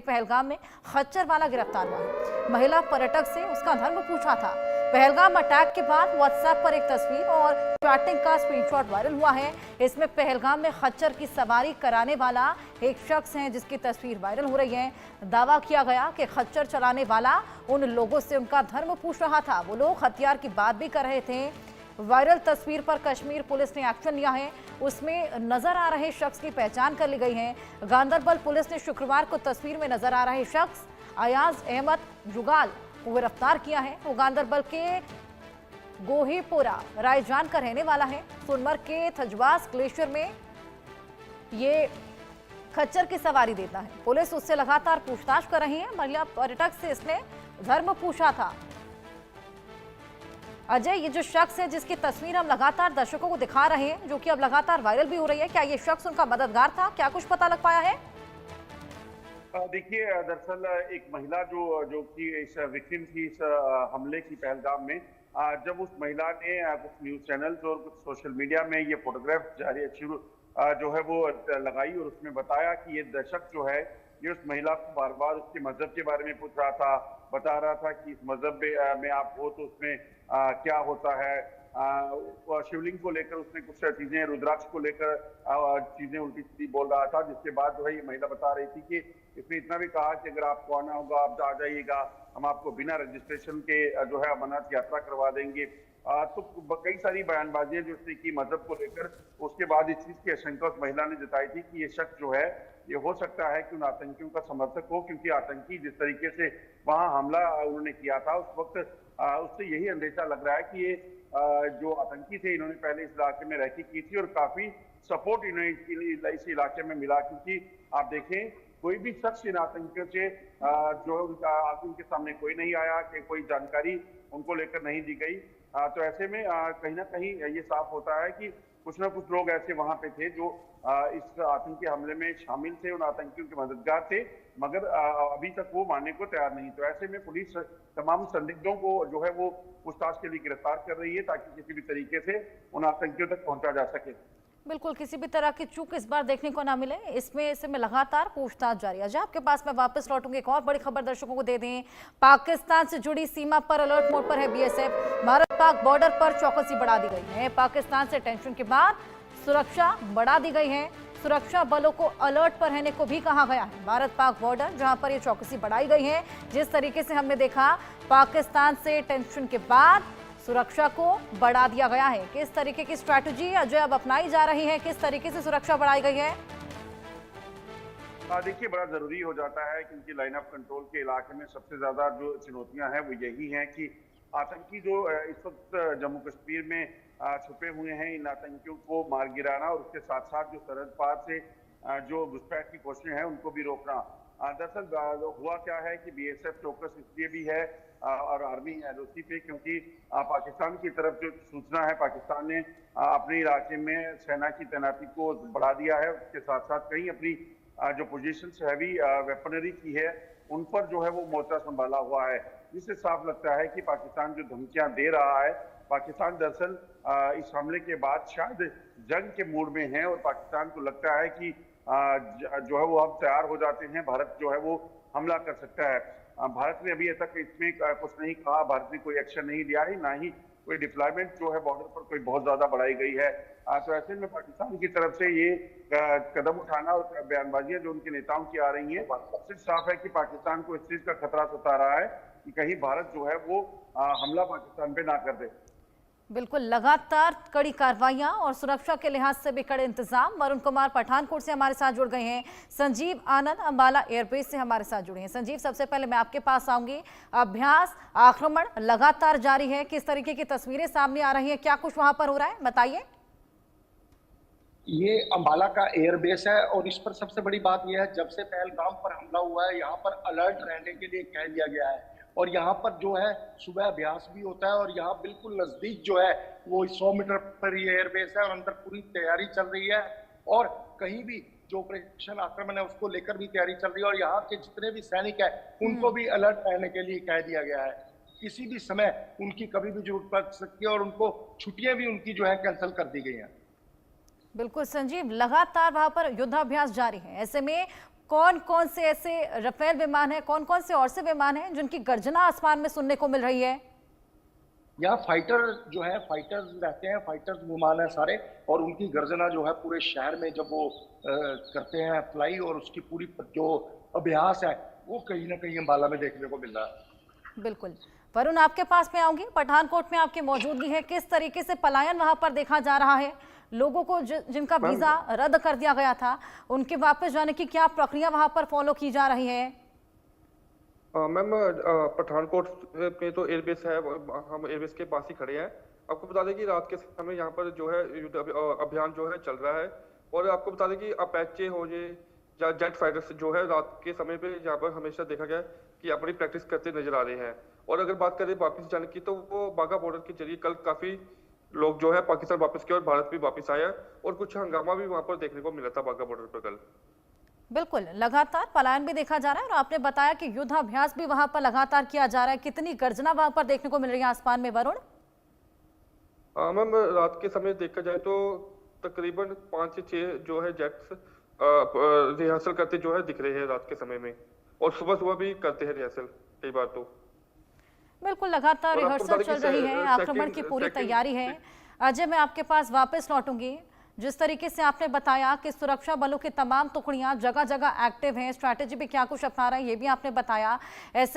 पहलगाम में खच्चर वाला गिरफ्तार हुआ है। महिला पर्यटक से उसका धर्म पूछा था। पहलगाम अटैक के बाद व्हाट्सएप पर एक तस्वीर और चैटिंग का स्क्रीनशॉट वायरल हुआ है। इसमें पहलगाम में खच्चर की सवारी कराने वाला एक शख्स है जिसकी तस्वीर वायरल हो रही है। दावा किया गया कि खच्चर चलाने वाला उन लोगों से उनका धर्म पूछ रहा था। वो लोग हथियार की बात भी कर रहे थे। वायरल तस्वीर पर कश्मीर पुलिस ने एक्शन लिया है। उसमें नजर आ रहे शख्स की पहचान कर ली गई है। गांदरबल पुलिस ने शुक्रवार को तस्वीर में नजर आ रहे शख्स अयाज अहमद जुगाल को गिरफ्तार किया है। वो गांदरबल के गोहीपुरा रायजान का रहने वाला है। सोनमर्ग के थजवास ग्लेशियर में ये खच्चर की सवारी देता है। पुलिस उससे लगातार पूछताछ कर रही है। महिला पर्यटक से इसने धर्म पूछा था। अजय, ये जो शख्स है जिसकी तस्वीर हम लगातार दर्शकों को दिखा रहे हैं, जो कि अब लगातार वायरल भी हो रही है, क्या ये शख्स उनका मददगार था? क्या कुछ पता लग पाया है? देखिए, दरअसल एक महिला जो कि इस विक्टिम थी इस हमले की पहलगाम में, जब उस महिला ने कुछ न्यूज चैनल्स और कुछ सोशल मीडिया में ये फोटोग्राफ जारी शुरू जो है वो लगाई और उसमें बताया कि ये शख्स जो है ये उस महिला को बार बार उसके मजहब के बारे में पूछ रहा था, बता रहा था कि इस मजहब में आप हो तो उसमें क्या होता है। शिवलिंग को लेकर उसने कुछ चीजें, रुद्राक्ष को लेकर चीजें उल्टी सीधी बोल रहा था, जिसके बाद जो है ये महिला बता रही थी कि इसने इतना भी कहा कि अगर आपको आना होगा आप आ जाइएगा, हम आपको बिना रजिस्ट्रेशन के जो है अमरनाथ यात्रा करवा देंगे। तो कई सारी बयानबाजियां जो उसने की मजहब को लेकर। उसके बाद इस चीज की आशंका उस महिला ने जताई थी कि ये शख्स जो है ये हो सकता है कि उन आतंकियों का समर्थक हो, क्योंकि आतंकी जिस तरीके से वहां हमला उन्होंने किया था उस वक्त उससे यही अंदेशा लग रहा है कि ये जो आतंकी थे इन्होंने पहले इस इलाके में रैकी की थी और काफी सपोर्ट इन्हें इस इलाके में मिला, क्योंकि आप देखें कोई भी शख्स इन आतंकियों से जो उनका उनके सामने कोई नहीं आया, कि कोई जानकारी उनको लेकर नहीं दी गई। तो ऐसे में कहीं ना कहीं ये साफ होता है कि कुछ ना कुछ लोग ऐसे वहां पे थे जो इस आतंकी हमले में शामिल थे, उन आतंकियों के मददगार थे, मगर अभी तक वो मानने को तैयार नहीं। तो ऐसे में पुलिस तमाम संदिग्धों को जो है वो पूछताछ के लिए गिरफ्तार कर रही है, ताकि किसी भी तरीके से उन आतंकियों तक पहुंचा जा सके। बिल्कुल, किसी भी तरह की चूक इस बार देखने को ना मिले, इसमें लगातार पूछताछ जारी है। अजय, आपके पास मैं वापस लौटूंगी। एक और बड़ी खबर दर्शकों को दे दें। पाकिस्तान से जुड़ी सीमा पर अलर्ट मोड पर है बीएसएफ। भारत पाक बॉर्डर पर चौकसी बढ़ा दी गई है। पाकिस्तान से टेंशन के बाद सुरक्षा बढ़ा दी गई है। सुरक्षा बलों को अलर्ट पर रहने को भी कहा गया है। भारत पाक बॉर्डर जहां पर ये चौकसी बढ़ाई गई है, जिस तरीके से हमने देखा पाकिस्तान से टेंशन के बाद सुरक्षा को बढ़ा दिया गया है। किस तरीके की स्ट्रैटेजी अजय अब अपनाई जा रही है, किस तरीके से सुरक्षा बढ़ाई गई है? देखिए, बड़ा जरूरी हो जाता है, क्योंकि लाइन ऑफ कंट्रोल के इलाके में सबसे ज्यादा जो चुनौतियां हैं वो यही हैं कि आतंकी जो इस वक्त जम्मू कश्मीर में छुपे हुए हैं, इन आतंकियों को मार गिराना और उसके साथ साथ जो सरहद पार से जो घुसपैठ की कोशिशें हैं उनको भी रोकना। दरअसल हुआ क्या है कि बीएसएफ चौकस इसलिए भी है और आर्मी एलओसी पे, क्योंकि पाकिस्तान की तरफ जो सूचना है, पाकिस्तान ने अपने इलाके में सेना की तैनाती को बढ़ा दिया है। उसके साथ साथ कहीं अपनी जो पोजीशंस हैवी वेपनरी की है उन पर जो है वो मोर्चा संभाला हुआ है, जिससे साफ लगता है कि पाकिस्तान जो धमकियां दे रहा है, पाकिस्तान दरअसल इस हमले के बाद शायद जंग के मूड में है और पाकिस्तान को लगता है कि जो है वो अब तैयार हो जाते हैं, भारत जो है वो हमला कर सकता है। भारत ने अभी तक इसमें कुछ नहीं कहा, भारत ने कोई एक्शन नहीं लिया है, ना ही कोई डिप्लॉयमेंट जो है बॉर्डर पर कोई बहुत ज्यादा बढ़ाई गई है। तो ऐसे में पाकिस्तान की तरफ से ये कदम उठाना और बयानबाजियां जो उनके नेताओं की आ रही हैं, सिर्फ साफ है कि पाकिस्तान को इस चीज का खतरा सता रहा है कि कहीं भारत जो है वो हमला पाकिस्तान पे ना कर दे। बिल्कुल, लगातार कड़ी कार्रवाइयां और सुरक्षा के लिहाज से भी कड़े इंतजाम। वरुण कुमार पठानकोट से हमारे साथ जुड़ गए हैं। संजीव आनंद अंबाला एयरबेस से हमारे साथ जुड़े हैं। संजीव, सबसे पहले मैं आपके पास आऊंगी। अभ्यास आक्रमण लगातार जारी है, किस तरीके की तस्वीरें सामने आ रही हैं, क्या कुछ वहां पर हो रहा है, बताइए। ये अंबाला का एयरबेस है और इस पर सबसे बड़ी बात यह है, जब से पहलगाम पर हमला हुआ है यहाँ पर अलर्ट रहने के लिए कह दिया गया है और यहाँ पर जो है सुबह अभ्यास भी होता है और यहाँ बिल्कुल नजदीक जो है वो 100 मीटर पर ये एयरबेस है और अंदर पूरी तैयारी चल रही है और कहीं भी जो ऑपरेशन आक्रमण है उसको लेकर भी तैयारी चल रही है और यहाँ के जितने भी सैनिक है उनको भी अलर्ट रहने के लिए कह दिया गया है। किसी भी समय उनकी कभी भी जरूरत पड़ सकती है और उनको छुट्टियां भी उनकी जो है कैंसिल कर दी गई हैं। बिल्कुल संजीव, लगातार वहां पर युद्धाभ्यास जारी है। ऐसे में कौन कौन से ऐसे राफेल विमान हैं, कौन कौन से और से विमान हैं जिनकी गर्जना आसमान में सुनने को मिल रही है? यहाँ फाइटर जो है, फाइटर्स रहते हैं, फाइटर्स विमान है सारे, और उनकी गर्जना जो है पूरे शहर में जब वो करते हैं फ्लाई, और उसकी पूरी जो अभ्यास है वो कहीं ना कहीं अंबाला में देखने को मिल रहा है। बिल्कुल वरुण, आपके पास में आऊंगी। पठानकोट में आपकी मौजूदगी है, किस तरीके से पलायन वहां पर देखा जा रहा है? लोगों को जिनका वीजा रद्द कर दिया गया था, उनके वापस जाने की क्या प्रक्रिया वहां पर फॉलो की जा रही है? मैम, पठानकोट में तो एयरबेस है, हम एयरबेस के पास ही खड़े हैं। आपको बता दें कि रात के समय यहाँ पर जो है युद्ध अभियान जो है चल रहा है, और आपको बता दें कि अपैचे हो या जेट फाइटर्स जो है रात के समय पे यहाँ पर हमेशा देखा गया है कि अपनी प्रैक्टिस करते नजर आ रहे हैं। और अगर बात करें वापस जाने की, तो वो बाघा बॉर्डर के जरिए कल काफी लोग जो है पाकिस्तान वापस किए और भारत भी वापस आया, और कुछ हंगामा भी वहां पर देखने को मिला था बाघा बॉर्डर पर कल। बिल्कुल, लगातार पलायन भी देखा जा रहा है, और आपने बताया कि युद्धाभ्यास भी वहां पर लगातार किया जा रहा है। कितनी गर्जना वहां पर देखने को मिल रही है आसमान में, वरुण? मैम, रात के समय देखा जाए तो तकरीबन 5 से 6 जो है जेट्स रिहर्सल करते जो है दिख रहे हैं रात के समय में, और सुबह सुबह भी करते हैं रिहर्सल कई बार तो। बिल्कुल, लगातार रिहर्सल चल रही है, आक्रमण की पूरी तैयारी है। अजय, मैं आपके पास वापस लौटूंगी। जिस तरीके से आपने बताया कि सुरक्षा बलों की तमाम टुकड़ियां जगह जगह एक्टिव हैं, स्ट्रैटेजी भी क्या कुछ अपना रहे हैं, ये भी आपने बताया। ऐसे